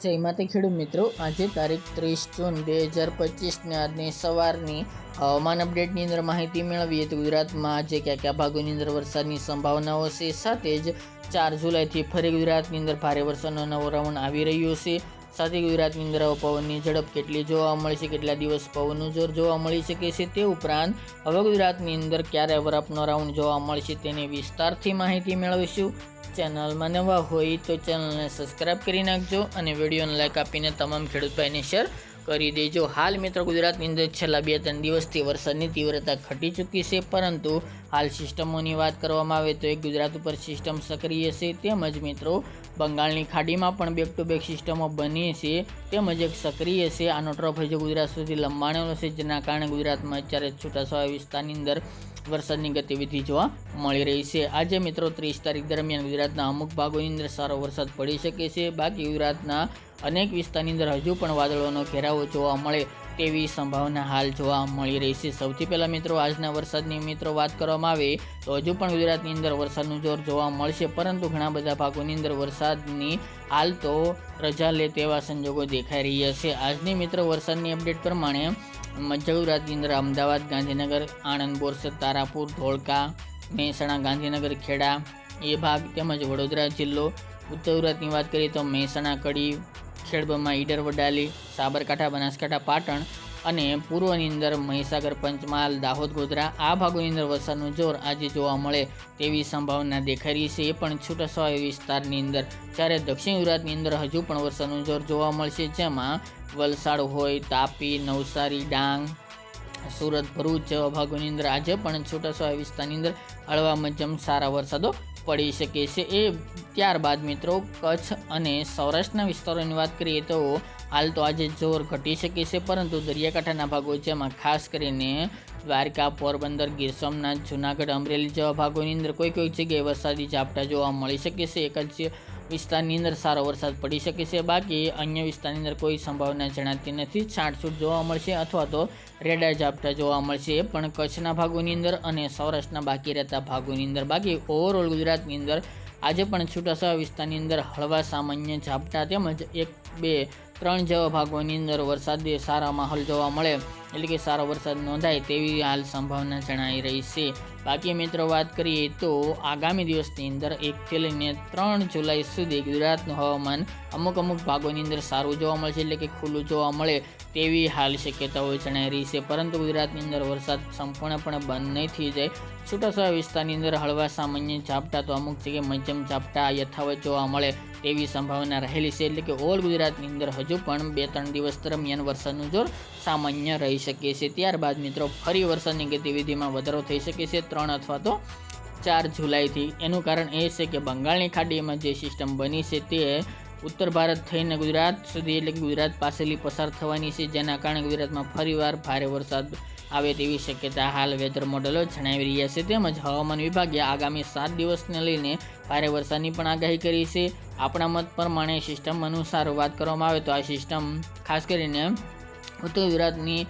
જય માતા ખેડૂત મિત્રો, આજે તારીખ 30 જૂન 2025 આજની સવારની હવામાન અપડેટની અંદર માહિતી મેળવીએ તો ગુજરાતમાં આજે કયા ભાગોની અંદર વરસાદની સંભાવનાઓ છે. સાથે જ 4 જુલાઈથી ફરી ગુજરાતની અંદર ભારે વરસાદનો નવો રાઉન્ડ આવી રહ્યો છે. સાથે ગુજરાતની અંદર પવનની ઝડપ કેટલી જોવા મળશે, કેટલા દિવસ પવનનું જોર જોવા મળી શકે છે, તે ઉપરાંત હવે ગુજરાતની અંદર ક્યારે બરફનો રાઉન્ડ જોવા મળશે તેની વિસ્તારથી માહિતી મેળવીશું. ચેનલમાં નવા હોય તો ચેનલને સબસ્ક્રાઈબ કરી નાખજો અને વિડીયોને લાઈક આપીને તમામ ખેડૂત ભાઈને શેર કરી દેજો. હાલ મિત્રો ગુજરાતની અંદર છેલ્લા 2-3 દિવસથી વરસાદની તીવ્રતા ઘટી ચૂકી છે, પરંતુ હાલ સિસ્ટમોની વાત કરવામાં આવે તો એક ગુજરાત ઉપર સિસ્ટમ સક્રિય છે, તેમજ મિત્રો બંગાળની ખાડીમાં પણ બેક ટુ બેક સિસ્ટમો બની છે, તેમજ એક સક્રિય છે. આનો ટ્રફ હજુ ગુજરાત સુધી લંબાણેલો છે, જેના કારણે ગુજરાતમાં અત્યારે છૂટાછવાયા વિસ્તારની અંદર વરસાદની ગતિવિધિ જોવા મળી રહી છે. આજે મિત્રો 30 તારીખ દરમિયાન ગુજરાતના અમુક ભાગોની અંદર સારો વરસાદ પડી શકે છે. બાકી ગુજરાતના અનેક વિસ્તારની અંદર હજુ પણ વાદળોનો ઘેરાવો જોવા મળે તેવી સંભાવના હાલ જોવા મળી રહી છે. સૌથી પહેલાં મિત્રો આજના વરસાદની મિત્રો વાત કરવામાં આવે તો હજુ પણ ગુજરાતની અંદર વરસાદનું જોર જોવા મળશે, પરંતુ ઘણા બધા ભાગોની અંદર વરસાદની હાલ તો રજા લે તેવા સંજોગો દેખાઈ રહ્યા છે. આજની મિત્રો વરસાદની અપડેટ પ્રમાણે મધ્ય ગુજરાતની અંદર અમદાવાદ, ગાંધીનગર, આણંદ, બોરસદ, તારાપુર, ધોળકા, મહેસાણા, ગાંધીનગર, ખેડા એ ભાગ, તેમજ વડોદરા જિલ્લો. ઉત્તર ગુજરાતની વાત કરીએ તો મહેસાણા, કડી, ખેડબ્રહ્મા, ઈડર, વડાલી, સાબરકાંઠા, બનાસકાંઠા, પાટણ અને પૂર્વની અંદર મહીસાગર, પંચમહાલ, દાહોદ, ગોધરા આ ભાગોની અંદર વરસાદનું જોર આજે જોવા મળે તેવી સંભાવના દેખાઈ રહી છે, એ પણ છૂટાછવાયા વિસ્તારની અંદર. જ્યારે દક્ષિણ ગુજરાતની અંદર હજુ પણ વરસાદનું જોર જોવા મળશે, જેમાં વલસાડ હોય, તાપી, નવસારી, ડાંગ, સુરત, ભરૂચ જેવા ભાગોની અંદર આજે પણ છૂટાછવાયા વિસ્તારની અંદર હળવા મધ્યમ સારા વરસાદો પડી શકે છે. એ ત્યારબાદ મિત્રો કચ્છ અને સૌરાષ્ટ્રના વિસ્તારોની વાત કરીએ તો હાલ તો આજે જોર ઘટી શકે છે, પરંતુ દરિયાકાંઠાના ભાગો જેમાં ખાસ કરીને દ્વારકા, પોરબંદર, ગીર સોમનાથ, જૂનાગઢ, અમરેલી જેવા ભાગોની અંદર કોઈ જગ્યાએ વરસાદી ઝાપટા જોવા મળી શકે છે. એક જ વિસ્તારની અંદર સારો વરસાદ પડી શકે છે, બાકી અન્ય વિસ્તારની અંદર કોઈ સંભાવના જણાતી નથી. છાંટછૂટ જોવા મળશે અથવા તો રેડા ઝાપટા જોવા મળશે, એ પણ કચ્છના ભાગોની અંદર અને સૌરાષ્ટ્રના બાકી રહેતા ભાગોની અંદર. બાકી ઓવરઓલ ગુજરાતની અંદર આજે પણ છૂટાછવાયા વિસ્તારની અંદર હળવા સામાન્ય ઝાપટા તેમજ 1, 2, 3 જેવા ભાગોની અંદર વરસાદી સારા માહોલ જોવા મળે, એટલે કે સારો વરસાદ નોંધાય તેવી હાલ સંભાવના જણાઈ રહી છે. બાકી મિત્રો વાત કરીએ તો આગામી દિવસની અંદર 1 થી લઈને 3 જુલાઈ સુધી ગુજરાતનું હવામાન અમુક ભાગોની અંદર સારું જોવા મળશે, એટલે કે ખુલ્લું જોવા મળે તેવી હાલ શક્યતાઓ જણાઈ રહી છે. પરંતુ ગુજરાતની અંદર વરસાદ સંપૂર્ણપણે બંધ નહીં થઈ જાય. છૂટાછવાયા વિસ્તારની અંદર હળવા સામાન્ય ઝાપટા તો અમુક જગ્યાએ મધ્યમ ઝાપટા યથાવત જોવા મળે તેવી સંભાવના રહેલી છે, એટલે કે ઓલ ગુજરાતની અંદર હજુ પણ 2-3 દિવસ દરમિયાન વરસાદનું જોર સામાન્ય રહી શકે છે. ત્યારબાદ મિત્રો ફરી વરસાદની ગતિવિધિમાં વધારો થઈ શકે છે 3 અથવા તો 4 જુલાઈથી. એનું કારણ એ છે કે બંગાળની ખાડીમાં જે સિસ્ટમ બની છે તે ઉત્તર ભારત થઈને ગુજરાત સુધી, એટલે કે ગુજરાત પાસેથી પસાર થવાની છે, જેના કારણે ગુજરાતમાં ફરીવાર ભારે વરસાદ આવે તેવી શક્યતા હાલ વેધર મોડેલો જણાવી રહ્યા છે. તેમજ હવામાન વિભાગે આગામી 7 દિવસને લઈને ભારે વરસાદની પણ આગાહી કરી છે. આપણા મત પ્રમાણે સિસ્ટમ અનુસાર વાત કરવામાં આવે તો આ સિસ્ટમ ખાસ કરીને ઉત્તર ગુજરાતની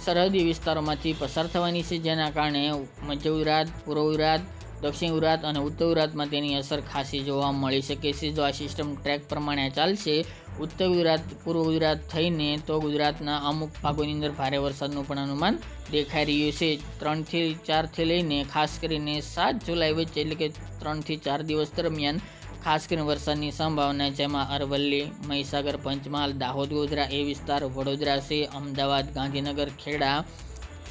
સરહદી વિસ્તારોમાંથી પસાર થવાની છે, જેના કારણે મધ્ય ગુજરાત, પૂર્વ ગુજરાત, દક્ષિણ ગુજરાત અને ઉત્તર ગુજરાતમાં તેની અસર ખાસી જોવા મળી શકે છે. જો આ સિસ્ટમ ટ્રેક પ્રમાણે ચાલશે ઉત્તર ગુજરાત, પૂર્વ ગુજરાત થઈને, તો ગુજરાતના અમુક ભાગોની અંદર ભારે વરસાદનું પણ અનુમાન દેખાઈ રહ્યું છે. 3 થી 4 થી લઈને ખાસ કરીને 7 જુલાઈ વચ્ચે, એટલે કે 3 થી 4 દિવસ દરમિયાન ખાસ કરીને વરસાદની સંભાવના, જેમાં અરવલ્લી, મહીસાગર, પંચમહાલ, દાહોદ, ગોધરા એ વિસ્તાર, વડોદરા છે, અમદાવાદ, ગાંધીનગર, ખેડા,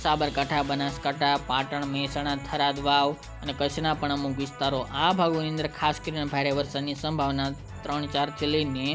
સાબરકાંઠા, બનાસકાંઠા, પાટણ, મહેસાણા, થરાદ, વાવ અને કચ્છના પણ અમુક વિસ્તારો આ ભાગોની અંદર ખાસ કરીને ભારે વરસાદની સંભાવના 3-4 થી લઈને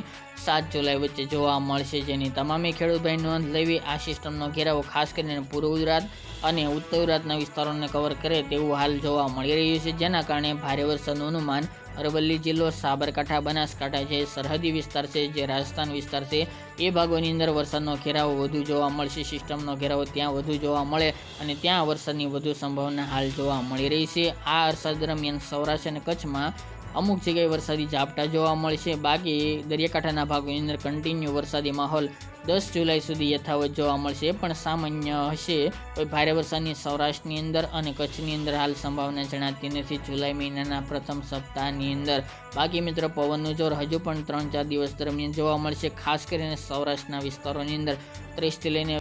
7 જુલાઈ વચ્ચે જોવા મળશે, જેની તમામે ખેડૂત ભાઈ નોંધ લેવી. આ સિસ્ટમનો ઘેરાવો ખાસ કરીને પૂર્વ ગુજરાત અને ઉત્તર ગુજરાતના વિસ્તારોને કવર કરે તેવું હાલ જોવા મળી રહ્યું છે, જેના કારણે ભારે વરસાદનું અનુમાન અરવલ્લી જિલ્લો, સાબરકાંઠા, બનાસકાંઠા જે સરહદી વિસ્તાર છે, જે રાજસ્થાન વિસ્તાર છે, એ ભાગોની અંદર વરસાદનો ઘેરાવો વધુ જોવા મળશે. સિસ્ટમનો ઘેરાવો ત્યાં વધુ જોવા મળે અને ત્યાં વરસાદની વધુ સંભાવના હાલ જોવા મળી રહી છે. આ વરસાદ દરમિયાન સૌરાષ્ટ્ર અને કચ્છમાં અમુક જગ્યાએ વરસાદી ઝાપટા જોવા મળશે. બાકી દરિયાકાંઠાના ભાગોની અંદર કન્ટિન્યુ વરસાદી માહોલ 10 જુલાઈ સુધી યથાવત જોવા મળશે. એ પણ સામાન્ય હશે. કોઈ ભારે વરસાદની સૌરાષ્ટ્રની અંદર અને કચ્છની અંદર હાલ સંભાવના જણાતી નથી જુલાઈ મહિનાના પ્રથમ સપ્તાહની અંદર. બાકી મિત્રો પવનનું જોર હજુ પણ 3-4 દિવસ દરમિયાન જોવા મળશે. ખાસ કરીને સૌરાષ્ટ્રના વિસ્તારોની અંદર 30 થી લઈને